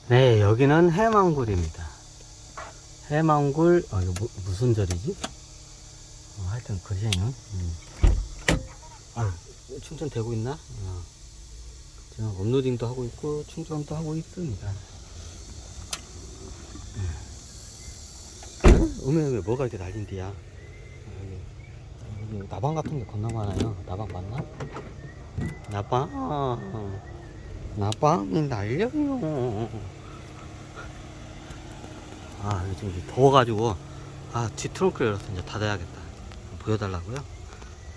네, 여기는 해망굴입니다. 해망굴, 이거 무슨 절이지? 하여튼, 거기에는, 충전되고 있나? 지금 업로딩도 하고 있고, 충전도 하고 있습니다. 왜 뭐가 이렇게 날린디야? 여기 나방 같은 게 겁나 많아요. 나방 맞나? 나방이 날려요. 요즘 이제 더워가지고, 뒤 트렁크를 열어서 이제 닫아야겠다. 보여달라고요?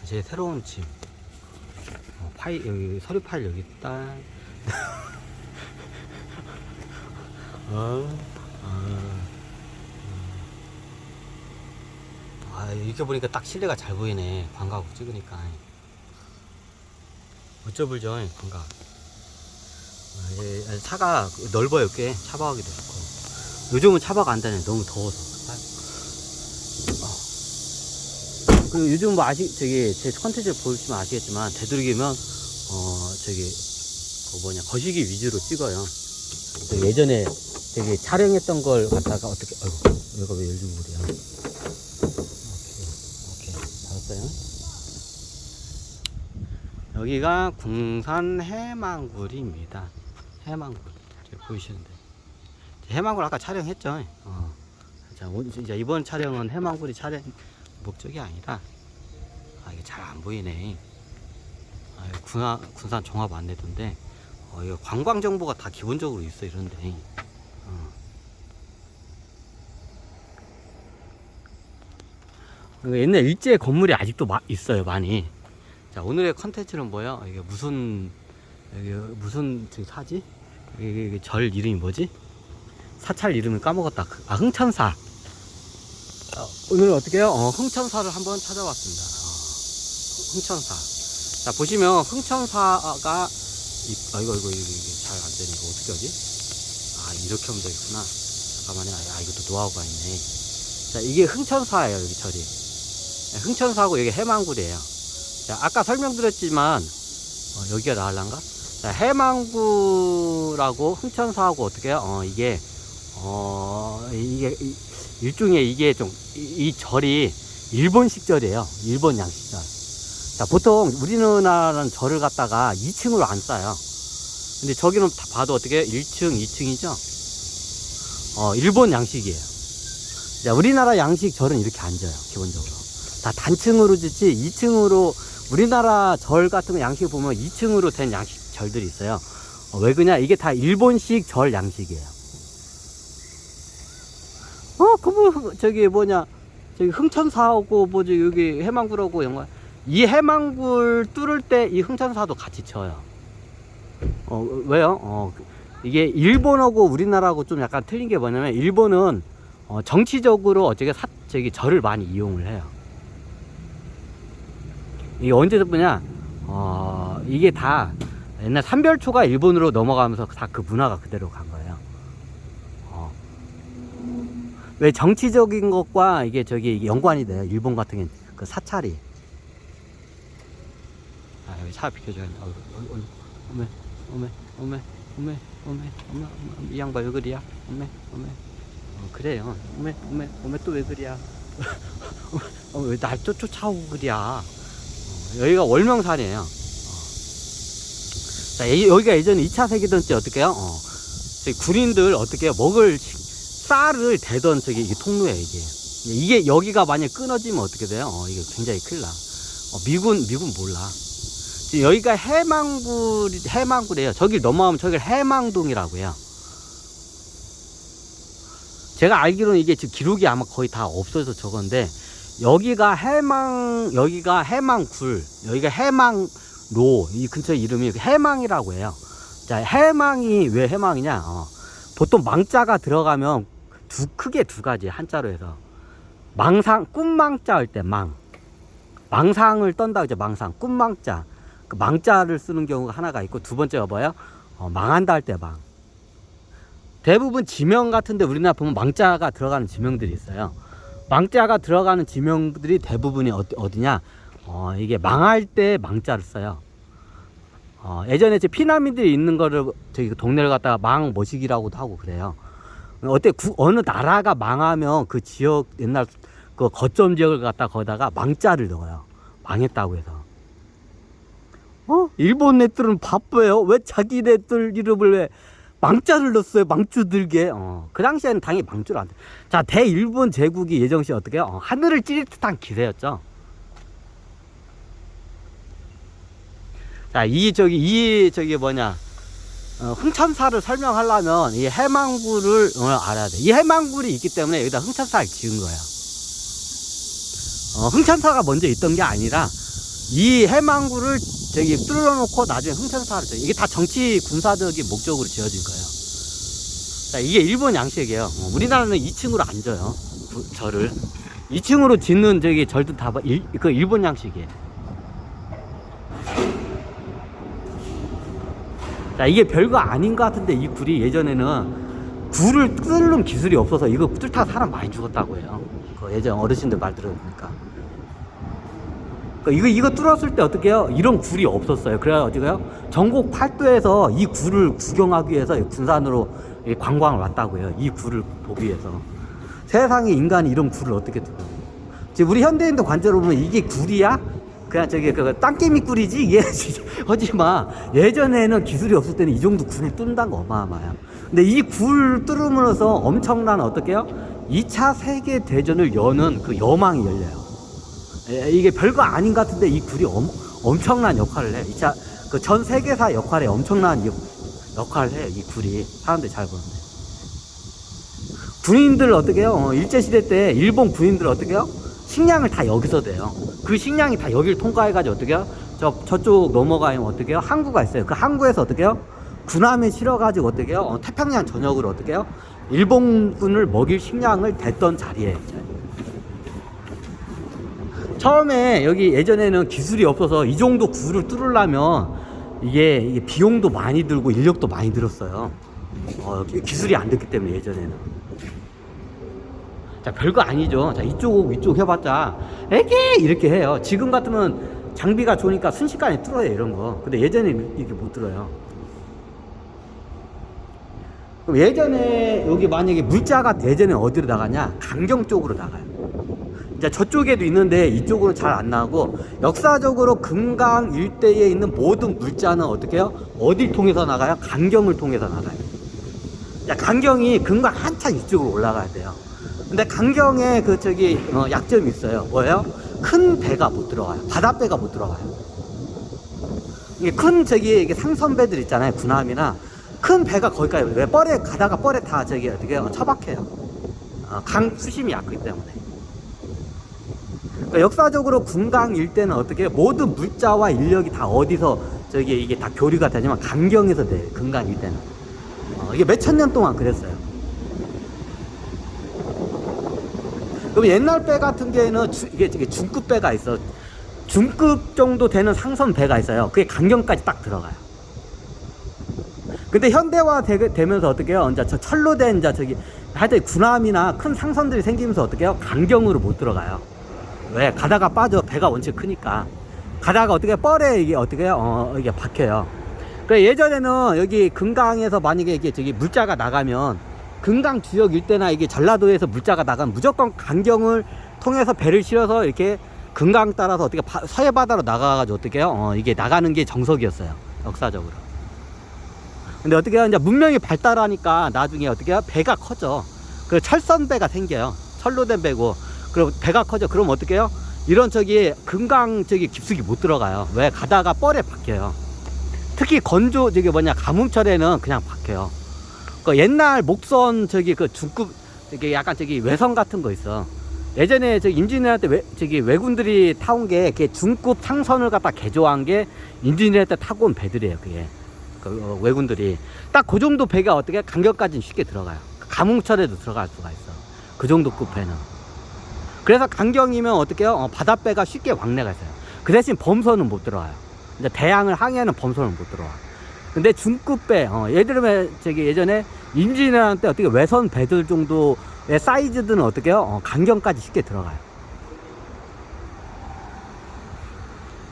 제 새로운 집. 파일, 여기, 서류 파일 여기 있다. 이렇게 보니까 딱 실내가 잘 보이네. 광각하고 찍으니까. 어쩌불죠, 광각. 차가 넓어요, 꽤. 차박하기도 좋고. 요즘은 차박 안 다녀요. 너무 더워서. 그리고 요즘 뭐 제 컨텐츠 보시면 아시겠지만, 되도록이면, 거시기 위주로 찍어요. 예전에 되게 촬영했던 걸 갖다가 어떻게, 얘가 왜 열중물이야. 오케이. 잡았어요. 여기가 궁산 해망굴입니다. 해망굴. 보이시는데. 해망굴 아까 촬영했죠. 이제 이번 촬영은 해망굴이 촬영 목적이 아니라, 이게 잘 안 보이네. 군산 종합 안내도인데, 이거 관광 정보가 다 기본적으로 있어, 이런데. 옛날 일제 건물이 아직도 있어요, 많이. 자, 오늘의 컨텐츠는 뭐야? 이게 무슨 저기 사지? 이게 절 이름이 뭐지? 사찰 이름을 까먹었다. 흥천사. 오늘 어떻게 해요? 흥천사를 한번 찾아왔습니다. 흥천사. 자, 보시면 흥천사가 이거 잘 안 되네. 이거 어떻게 하지? 이렇게 하면 되겠구나. 잠깐만요. 이것도 노하우가 있네. 자, 이게 흥천사예요, 여기 절이. 흥천사하고 여기 해망굴이에요. 자, 아까 설명드렸지만, 여기가 나을란가? 자, 해망굴하고 흥천사하고 어떻게 해요? 이게 일종의 이게 이 절이 일본식 절이에요. 일본 양식 절. 자, 보통 우리나라는 절을 갖다가 2층으로 안 쌓아요. 근데 저기는 다 봐도 어떻게 1층, 2층이죠? 일본 양식이에요. 자, 우리나라 양식 절은 이렇게 앉아요. 기본적으로. 다 단층으로 짓지 2층으로 우리나라 절 같은 거 양식 보면 2층으로 된 양식 절들이 있어요. 왜 그러냐? 이게 다 일본식 절 양식이에요. 저기 흥천사하고 여기 해망굴하고 연관. 이 해망굴 뚫을 때 이 흥천사도 같이 쳐요. 왜요? 이게 일본하고 우리나라하고 좀 약간 틀린 게 뭐냐면, 일본은 정치적으로 저기 절을 많이 이용을 해요. 이게 언제부터냐? 이게 다 옛날 삼별초가 일본으로 넘어가면서 다 그 문화가 그대로 간 거예요. 왜 정치적인 것과 이게 저기 연관이 돼요. 일본 같은 경우는 그 사찰이. 여기 차 비켜줘야 돼. 어메. 이 양반 왜 그리야? 어메. 그래요. 어메 또 왜 그리야? 왜 날 쫓아오고 그리야? 여기가 월명산이에요. 자, 여기가 예전에 2차 세계대전 때 어떻게 해요? 저기 군인들 어떻게 해요? 쌀을 대던 이게 통로예요, 이게 여기가 만약 끊어지면 어떻게 돼요? 이게 굉장히 큰일 나. 미군 몰라. 지금 여기가 해망굴이에요. 저길 넘어가면 저길 해망동이라고 해요. 제가 알기로는 이게 지금 기록이 아마 거의 다 없어서 저건데, 여기가 해망굴, 여기가 해망로, 이 근처 이름이 해망이라고 해요. 자, 해망이 왜 해망이냐? 보통 망자가 들어가면 크게 두 가지, 한자로 해서. 꿈망자 할 때 망상을 떤다 그죠? 꿈망자. 그 망자를 쓰는 경우가 하나가 있고, 두 번째가 뭐예요? 망한다 할 때 망. 대부분 지명 같은데 우리나라 보면 망자가 들어가는 지명들이 있어요. 망자가 들어가는 지명들이 대부분이 어디냐? 이게 망할 때 망자를 써요. 예전에 제 피난민들이 있는 거를 저기 동네를 갖다가 망머시기라고도 하고 그래요. 어때 어느 나라가 망하면 그 지역 옛날 그 거점 지역을 갖다 거기다가 망자를 넣어요. 망했다고 해서. 일본 애들은 바빠요. 왜 자기네들 이름을 왜 망자를 넣었어요? 망주 들게. 그 당시에는 당연히 망주를 안 돼. 자, 대일본 제국이 예정시 어떻게 해요? 하늘을 찌릿 듯한 기세였죠. 자, 이 저기 뭐냐, 흥천사를 설명하려면 이 해망굴을 알아야 돼. 이 해망굴이 있기 때문에 여기다 흥천사를 지은 거예요. 흥천사가 먼저 있던 게 아니라 이 해망굴을 저기 뚫어놓고 나중에 흥천사를 져. 이게 다 정치 군사적인 목적으로 지어진 거예요. 자, 이게 일본 양식이에요. 우리나라는 2층으로 안 져요. 절을 2층으로 짓는 저기 절도 다 그 일본 양식이에요. 자, 이게 별거 아닌 것 같은데 이 굴이 예전에는 굴을 뚫는 기술이 없어서 이거 뚫다가 사람 많이 죽었다고 해요. 그 예전 어르신들 말 들어보니까. 이거 뚫었을 때 어떻게 해요? 이런 굴이 없었어요. 그래야 어떻게 해요? 전국 팔도에서 이 굴을 구경하기 위해서 군산으로 관광을 왔다고 해요. 이 굴을 보기 위해서. 세상에 인간이 이런 굴을 어떻게 뚫어요? 지금 우리 현대인도 관절로 보면 이게 굴이야? 그냥 저기 그 땅개미 굴이지? 이게 하지마. 예전에는 기술이 없을 때는 이 정도 굴을 뚫는다는 거 어마어마해요. 근데 이 굴 뚫음으로써 엄청난 어떻게 해요? 2차 세계대전을 여는 그 여망이 열려요. 이게 별거 아닌 것 같은데 이 굴이 엄청난 역할을 해. 그 전 세계사 역할에 엄청난 역할을 해요. 이 굴이. 사람들이 잘 보는데. 군인들 어떻게 해요? 일제시대 때 일본 군인들 어떻게 해요? 식량을 다 여기서 대요. 그 식량이 다 여기를 통과해가지고 어떻게 해요? 저쪽 넘어가면 어떻게 해요? 항구가 있어요. 그 항구에서 어떻게 해요? 군함에 실어가지고 어떻게 해요? 태평양 전역으로 어떻게 해요? 일본군을 먹일 식량을 댔던 자리에. 처음에 여기 예전에는 기술이 없어서 이 정도 굴을 뚫으려면 이게 비용도 많이 들고 인력도 많이 들었어요. 기술이 안 됐기 때문에 예전에는. 자, 별거 아니죠. 자, 이쪽 해봤자 에게 이렇게 해요. 지금 같으면 장비가 좋으니까 순식간에 뚫어요, 이런 거. 근데 예전에는 이렇게 못 뚫어요. 그럼 예전에 여기 만약에 물자가 예전에 어디로 나가냐? 강경 쪽으로 나가요. 이제 저쪽에도 있는데 이쪽으로 잘 안 나가고, 역사적으로 금강 일대에 있는 모든 물자는 어떻게 해요? 어딜 통해서 나가요? 강경을 통해서 나가요. 자, 강경이 금강 한참 이쪽으로 올라가야 돼요. 근데 강경에 약점이 있어요. 뭐예요? 큰 배가 못 들어가요. 바닷배가 못 들어가요. 이게 큰 이게 상선배들 있잖아요. 군함이나 큰 배가 거기까지. 왜 뻘에 가다가 뻘에 다 어떻게 해요? 처박혀요. 강 수심이 얕기 때문에. 그러니까 역사적으로 금강 일대는 어떻게 해요? 모든 물자와 인력이 다 어디서 이게 다 교류가 되냐면 강경에서 돼요. 금강 일대는. 이게 몇천 년 동안 그랬어요. 그럼 옛날 배 같은 경우에는 이게 중급 배가 있어. 중급 정도 되는 상선 배가 있어요. 그게 강경까지 딱 들어가요. 근데 현대화 되면서 어떻게 해요? 이제 철로 된 하여튼 군함이나 큰 상선들이 생기면서 어떻게 해요? 강경으로 못 들어가요. 왜? 가다가 빠져. 배가 원체 크니까. 가다가 어떻게 뻘에 이게 어떻게 해요? 이게 박혀요. 그래, 예전에는 여기 금강에서 만약에 이게 물자가 나가면 금강 지역 일대나 이게 전라도에서 물자가 나가면 무조건 강경을 통해서 배를 실어서 이렇게 금강 따라서 어떻게 서해 바다로 나가가지고 어떻게 해요? 이게 나가는 게 정석이었어요. 역사적으로. 근데 어떻게 해요? 이제 문명이 발달하니까 나중에 어떻게 해요? 배가 커져. 그 철선배가 생겨요. 철로 된 배고. 그럼 배가 커져. 그럼 어떻게 해요? 이런 금강 깊숙이 못 들어가요. 왜? 가다가 뻘에 박혀요. 특히 가뭄철에는 그냥 박혀요. 그 옛날 목선 그 중급 약간 외선 같은 거 있어. 예전에 임진왜란 때 왜군들이 타온 게 중급 상선을 갖다 개조한 게 임진왜란 때 타고 온 배들이에요. 그게 왜군들이 딱 그 정도 배가 어떻게 강경까지는 쉽게 들어가요. 가뭄철에도 들어갈 수가 있어. 그 정도 급 배는. 그래서 강경이면 어떻게 해요? 바닷배가 쉽게 왕래가 있어요. 그 대신 범선은 못 들어가요. 이제 대양을 항해하는 범선은 못 들어와. 근데 중급배, 예를 들면 예전에 임진왜란 때 어떻게 외선 배들 정도의 사이즈들은 어떻게 해요? 강경까지 쉽게 들어가요.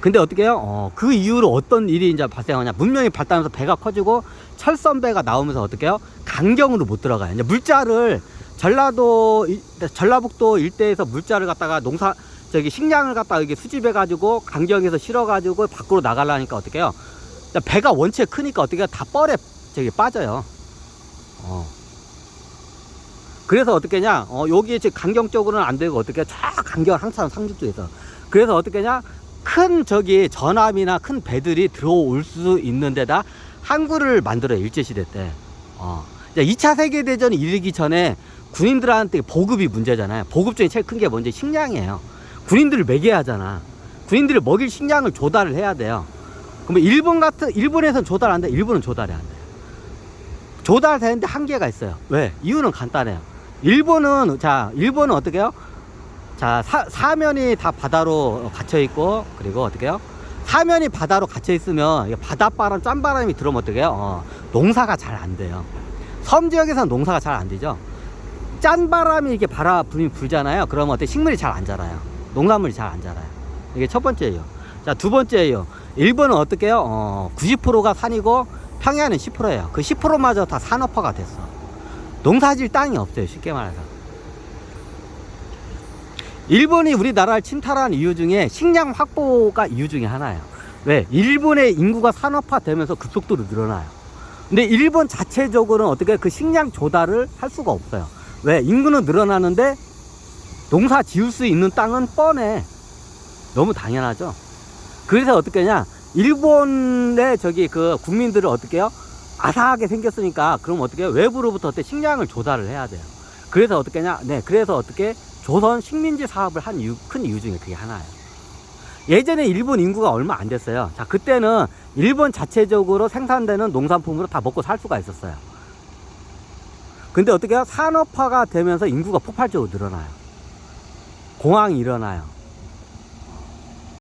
근데 어떻게 해요? 그 이후로 어떤 일이 이제 발생하냐. 문명이 발달하면서 배가 커지고 철선배가 나오면서 어떻게 해요? 강경으로 못 들어가요. 이제 물자를 전라북도 일대에서 물자를 갖다가 식량을 갖다가 이게 수집해가지고 강경에서 실어가지고 밖으로 나가려니까 어떻게 해요? 배가 원체 크니까 어떻게 해요? 다 뻘에 빠져요. 그래서 어떻게 하냐? 여기 지금 강경 쪽으로는 안 되고 어떻게 해요? 쫙 강경 항상 상륙도에서. 그래서 어떻게 하냐? 큰 전함이나 큰 배들이 들어올 수 있는 데다 항구를 만들어요. 일제시대 때. 2차 세계대전이 이르기 전에 군인들한테 보급이 문제잖아요. 보급 중에 제일 큰 게 뭔지 식량이에요. 군인들을 먹여야 하잖아. 군인들을 먹일 식량을 조달을 해야 돼요. 그러면 일본에서는 조달 안 돼. 일본은 조달이 안 돼요. 조달되는데 한계가 있어요. 왜? 이유는 간단해요. 일본은 어떻게 해요? 사면이 다 바다로 갇혀 있고, 그리고 어떻게 해요? 사면이 바다로 갇혀 있으면 바닷바람, 짠바람이 들어오면 어떻게 해요? 농사가 잘 안 돼요. 섬 지역에서는 농사가 잘 안 되죠. 짠바람이 이렇게 불잖아요. 그러면 어떻게 식물이 잘 안 자라요. 농산물이 잘 안 자라요. 이게 첫 번째예요. 자, 두 번째예요. 일본은 어떻게 해요? 90%가 산이고 평야는 10%예요. 그 10%마저 다 산업화가 됐어. 농사질 땅이 없어요. 쉽게 말해서. 일본이 우리나라를 침탈한 이유 중에 식량 확보가 이유 중에 하나예요. 왜? 일본의 인구가 산업화되면서 급속도로 늘어나요. 근데 일본 자체적으로는 어떻게 그 식량 조달을 할 수가 없어요. 왜? 인구는 늘어나는데 농사 지을 수 있는 땅은 뻔해. 너무 당연하죠. 그래서 어떻게 하냐? 일본의 국민들을 어떻게 해요? 아사하게 생겼으니까, 그럼 어떻게 해요? 외부로부터 식량을 조달을 해야 돼요. 그래서 어떻게 하냐? 그래서 어떻게 조선 식민지 사업을 한 큰 이유 중에 그게 하나예요. 예전에 일본 인구가 얼마 안 됐어요. 자, 그때는 일본 자체적으로 생산되는 농산품으로 다 먹고 살 수가 있었어요. 근데 어떻게 해요? 산업화가 되면서 인구가 폭발적으로 늘어나요. 공항이 일어나요.